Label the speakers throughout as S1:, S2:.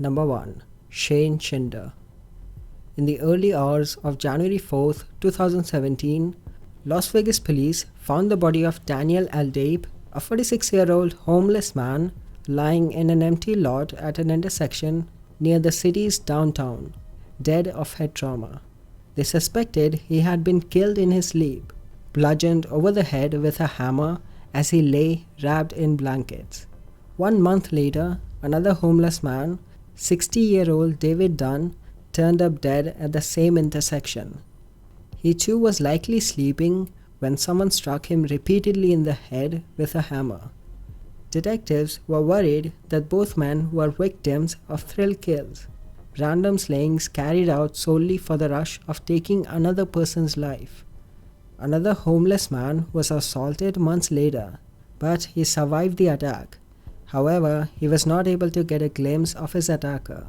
S1: Number 1. Schindler. In the early hours of January 4, 2017, Las Vegas police found the body of Daniel Aldape, a 46-year-old homeless man, lying in an empty lot at an intersection near the city's downtown, dead of head trauma. They suspected he had been killed in his sleep, bludgeoned over the head with a hammer as he lay wrapped in blankets. 1 month later, another homeless man, 60-year-old David Dunn, turned up dead at the same intersection. He too was likely sleeping when someone struck him repeatedly in the head with a hammer. Detectives were worried that both men were victims of thrill kills, random slayings carried out solely for the rush of taking another person's life. Another homeless man was assaulted months later, but he survived the attack. However, he was not able to get a glimpse of his attacker.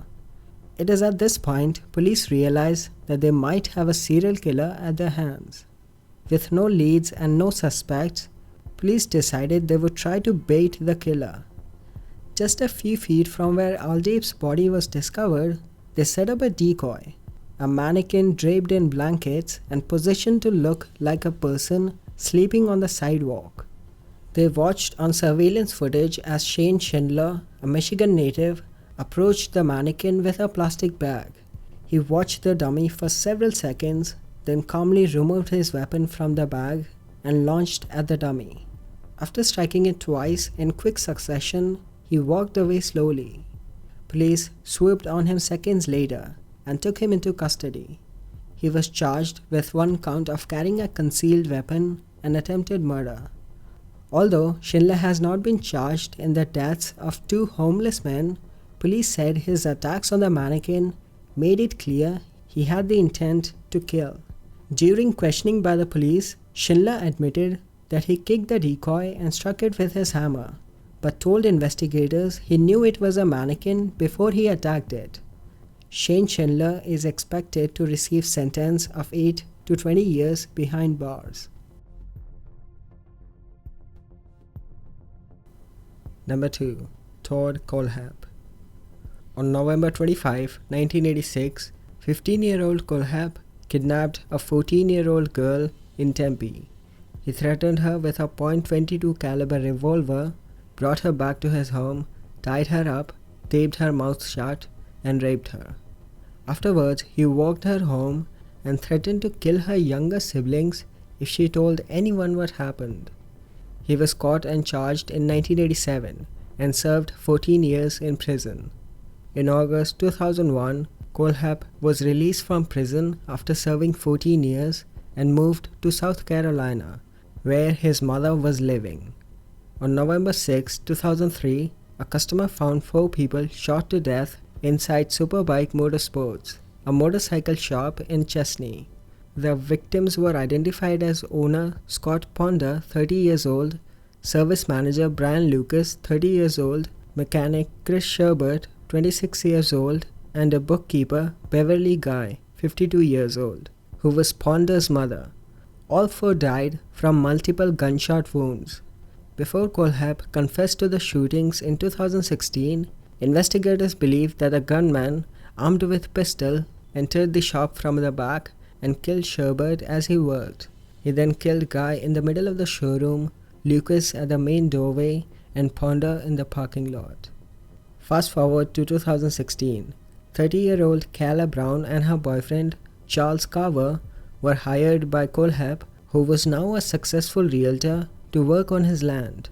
S1: It is at this point police realized that they might have a serial killer at their hands. With no leads and no suspects, police decided they would try to bait the killer. Just a few feet from where Aldape's body was discovered, they set up a decoy, a mannequin draped in blankets and positioned to look like a person sleeping on the sidewalk. They watched on surveillance footage as Schindler, a Michigan native, approached the mannequin with a plastic bag. He watched the dummy for several seconds, then calmly removed his weapon from the bag and launched at the dummy. After striking it twice in quick succession, he walked away slowly. Police swooped on him seconds later and took him into custody. He was charged with 1 count of carrying a concealed weapon and attempted murder. Although Schindler has not been charged in the deaths of 2 homeless men, police said his attacks on the mannequin made it clear he had the intent to kill. During questioning by the police, Schindler admitted that he kicked the decoy and struck it with his hammer, but told investigators he knew it was a mannequin before he attacked it. Schindler is expected to receive sentence of 8 to 20 years behind bars. Number 2. Todd Kohlhepp. On November 25, 1986, 15-year-old Kohlhepp kidnapped a 14-year-old girl in Tempe. He threatened her with a .22 caliber revolver, brought her back to his home, tied her up, taped her mouth shut, and raped her. Afterwards, he walked her home and threatened to kill her younger siblings if she told anyone what happened. He was caught and charged in 1987 and served 14 years in prison. In August 2001, Kohlhepp was released from prison after serving 14 years and moved to South Carolina, where his mother was living. On November 6, 2003, a customer found 4 people shot to death inside Superbike Motorsports, a motorcycle shop in Chesney. The victims were identified as owner Scott Ponder, 30 years old, service manager Brian Lucas, 30 years old, mechanic Chris Sherbert, 26 years old, and a bookkeeper Beverly Guy, 52 years old, who was Ponder's mother. All 4 died from multiple gunshot wounds. Before Kohlhepp confessed to the shootings in 2016, investigators believed that a gunman, armed with pistol, entered the shop from the back and killed Sherbert as he worked. He then killed Guy in the middle of the showroom, Lucas at the main doorway, and Ponder in the parking lot. Fast forward to 2016, 30-year-old Kayla Brown and her boyfriend, Charles Carver, were hired by Kohlhepp, who was now a successful realtor, to work on his land.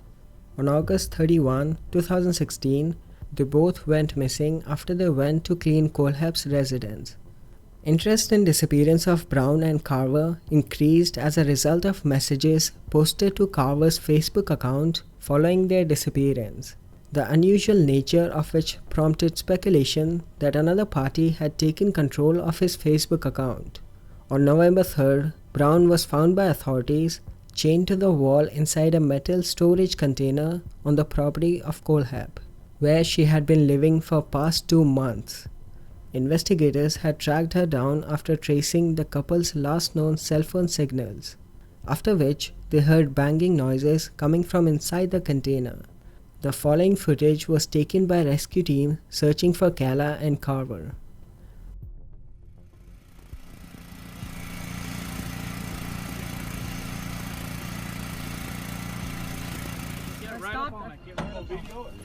S1: On August 31, 2016, they both went missing after they went to clean Kohlhepp's residence. Interest in disappearance of Brown and Carver increased as a result of messages posted to Carver's Facebook account following their disappearance, the unusual nature of which prompted speculation that another party had taken control of his Facebook account. On November 3rd, Brown was found by authorities chained to the wall inside a metal storage container on the property of Kohlhepp, where she had been living for past 2 months. Investigators had tracked her down after tracing the couple's last known cell phone signals, after which they heard banging noises coming from inside the container. The following footage was taken by rescue team searching for Kala and Carver.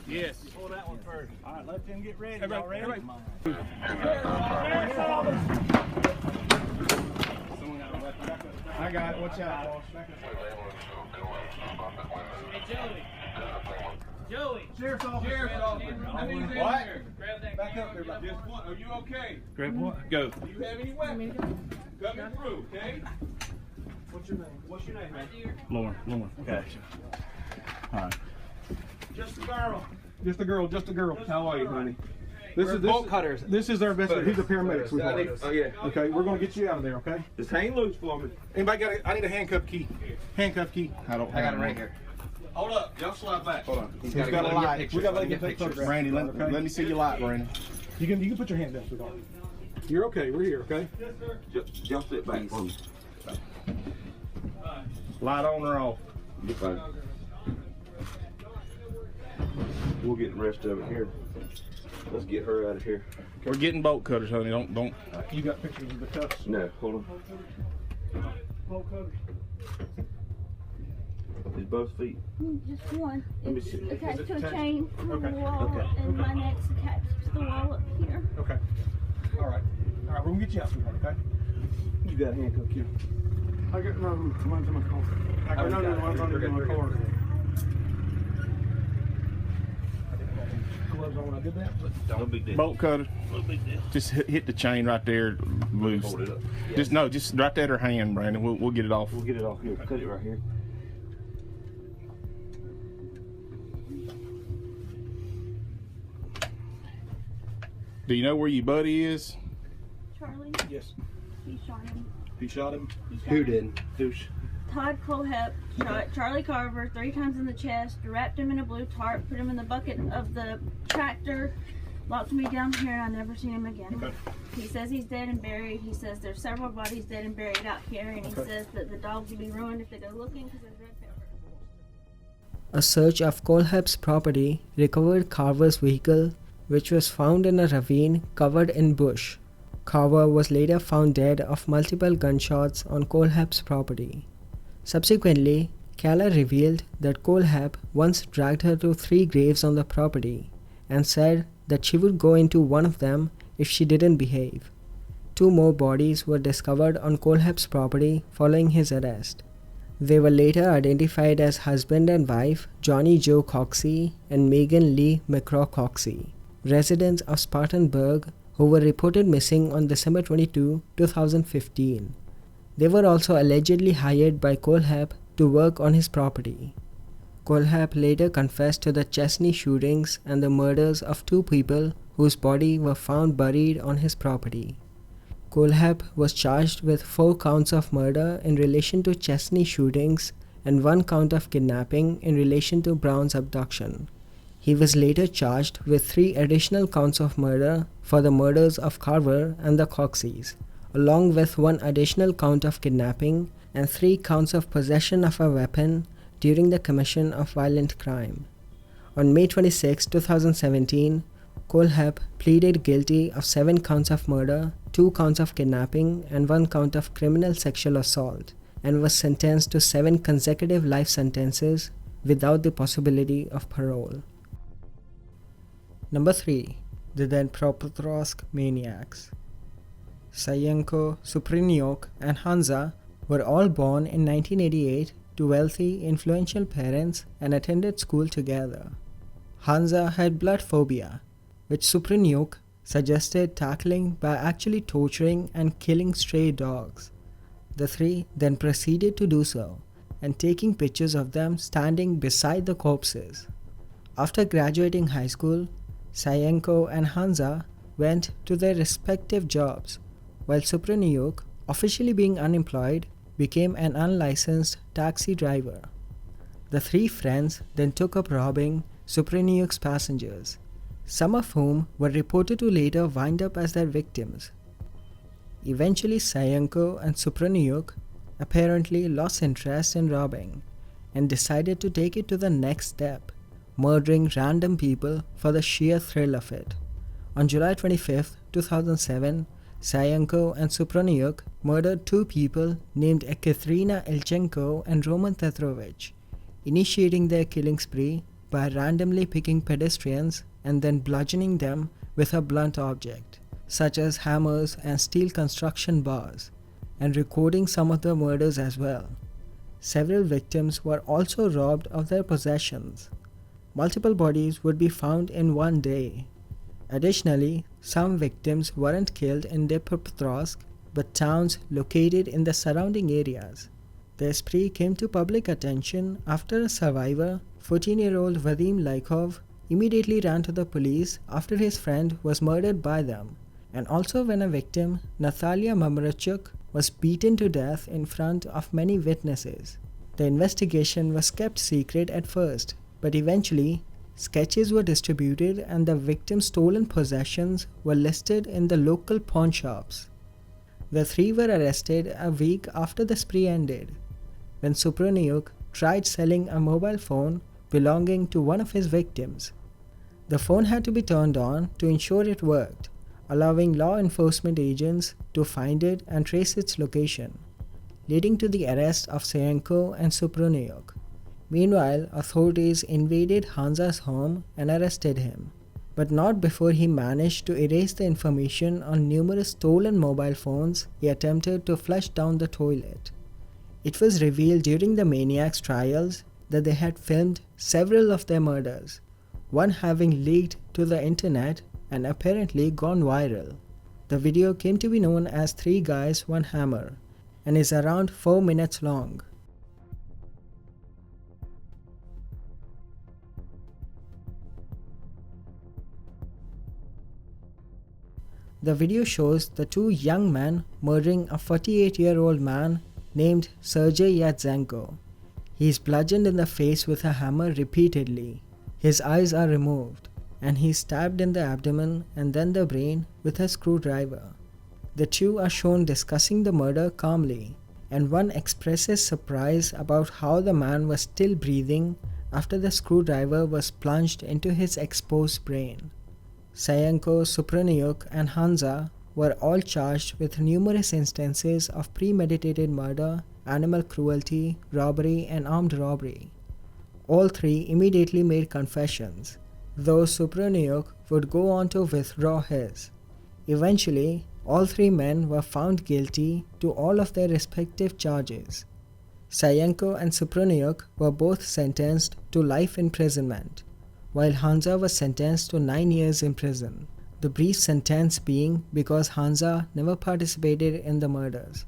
S2: Yes. Pull that one first. All right, let them get ready. Ready? I got it. Watch out, boss. Hey, Joey. Sheriff's officer. What? Grab that. Back up there. Just one. Are you okay? Grab what? Go. Do you have any weapons? Coming through, okay? What's your name, man? Lauren. Okay. All right. Just a girl. How are you, honey? This is bolt cutters. This is our best. He's a paramedic, sweetheart. Oh yeah. Okay, we're gonna get you out of there. Okay. Just hang loose for me. Anybody got? I need a handcuff key. Handcuff key. I got it right here. Hold up. Y'all slide back. Hold on. He's got a light. We got to take photographs. Randy, let me see your light, Randy. You can put your hands down, sweetheart. You're okay. We're here. Okay. Yes, sir. Y'all sit back for me. Light on or off? You're fine. We'll get the rest of it here. Let's get her out of here. We're getting bolt cutters, honey. Don't. You got pictures of the cuffs? No, hold on. Bolt cutters. Is both feet?
S3: Just one.
S2: Let me see.
S3: It's attached to a chain from the wall,
S2: Okay.
S3: and my neck's attached to the wall up here.
S2: Okay. All right, we're gonna get you out, sweetheart. Okay. You got a handcuff key. I got one's in my car. I got one's in my car. Gloves on when I did that. No big deal. Bolt cutter. No big deal. Just hit the chain right there, loose. Hold it up. Yeah. Just right there at her hand, Brandon. We'll get it off. We'll get it off here. Cut it right here. Do you know where your buddy is?
S3: Charlie?
S2: Yes.
S3: He shot him.
S2: He shot him?
S4: Who did?
S3: Todd Kohlhepp shot Charlie Carver 3 times in the chest, wrapped him in a blue tarp, put him in the bucket of the tractor, locked me down here, and I never seen him again.
S2: Okay.
S3: He says he's dead and buried. He says there's several bodies dead and buried out here, and he says that the dogs will be ruined if they go looking because there's red pepper.
S1: A search of Kohlhepp's property recovered Carver's vehicle, which was found in a ravine covered in bush. Carver was later found dead of multiple gunshots on Kohlhepp's property. Subsequently, Kala revealed that Kohlhepp once dragged her to 3 graves on the property and said that she would go into one of them if she didn't behave. 2 more bodies were discovered on Kohlhepp's property following his arrest. They were later identified as husband and wife Johnny Joe Coxey and Megan Lee McCraw Coxey, residents of Spartanburg, who were reported missing on December 22, 2015. They were also allegedly hired by Kohlhepp to work on his property. Kohlhepp later confessed to the Chesney shootings and the murders of 2 people whose bodies were found buried on his property. Kohlhepp was charged with 4 counts of murder in relation to Chesney shootings and 1 count of kidnapping in relation to Brown's abduction. He was later charged with 3 additional counts of murder for the murders of Carver and the Coxeys, along with 1 additional count of kidnapping and 3 counts of possession of a weapon during the commission of violent crime. On May 26, 2017, Kohlhepp pleaded guilty of 7 counts of murder, 2 counts of kidnapping, and 1 count of criminal sexual assault, and was sentenced to 7 consecutive life sentences without the possibility of parole. Number 3. The Dnepropetrovsk Maniacs. Sayenko, Suprinyok, and Hansa were all born in 1988 to wealthy, influential parents and attended school together. Hansa had blood phobia, which Suprinyok suggested tackling by actually torturing and killing stray dogs. The 3 then proceeded to do so, and taking pictures of them standing beside the corpses. After graduating high school, Sayenko and Hansa went to their respective jobs, while Suprinyok, officially being unemployed, became an unlicensed taxi driver. The 3 friends then took up robbing Suprinyok's passengers, some of whom were reported to later wind up as their victims. Eventually, Sayenko and Suprinyok apparently lost interest in robbing and decided to take it to the next step, murdering random people for the sheer thrill of it. On July 25, 2007, Sayenko and Supraniuk murdered two people named Ekaterina Elchenko and Roman Petrovich, initiating their killing spree by randomly picking pedestrians and then bludgeoning them with a blunt object, such as hammers and steel construction bars, and recording some of the murders as well. Several victims were also robbed of their possessions. Multiple bodies would be found in one day. Additionally, some victims weren't killed in Dnepropetrovsk, but towns located in the surrounding areas. The spree came to public attention after a survivor, 14-year-old Vadim Laikov, immediately ran to the police after his friend was murdered by them, and also when a victim, Natalia Mamarachuk, was beaten to death in front of many witnesses. The investigation was kept secret at first, but eventually, sketches were distributed and the victim's stolen possessions were listed in the local pawn shops. The three were arrested a week after the spree ended, when Supraniuk tried selling a mobile phone belonging to one of his victims. The phone had to be turned on to ensure it worked, allowing law enforcement agents to find it and trace its location, leading to the arrest of Sayenko and Supraniuk. Meanwhile, authorities invaded Hansa's home and arrested him, but not before he managed to erase the information on numerous stolen mobile phones he attempted to flush down the toilet. It was revealed during the Maniacs trials that they had filmed several of their murders, one having leaked to the internet and apparently gone viral. The video came to be known as 3 Guys, 1 Hammer and is around 4 minutes long. The video shows the two young men murdering a 48-year-old man named Sergei Yatsenko. He is bludgeoned in the face with a hammer repeatedly. His eyes are removed, and he is stabbed in the abdomen and then the brain with a screwdriver. The two are shown discussing the murder calmly, and one expresses surprise about how the man was still breathing after the screwdriver was plunged into his exposed brain. Sayenko, Supraniuk, and Hansa were all charged with numerous instances of premeditated murder, animal cruelty, robbery, and armed robbery. All three immediately made confessions, though Supraniuk would go on to withdraw his. Eventually, all three men were found guilty to all of their respective charges. Sayenko and Supraniuk were both sentenced to life imprisonment, while Hansa was sentenced to 9 years in prison, the brief sentence being because Hansa never participated in the murders.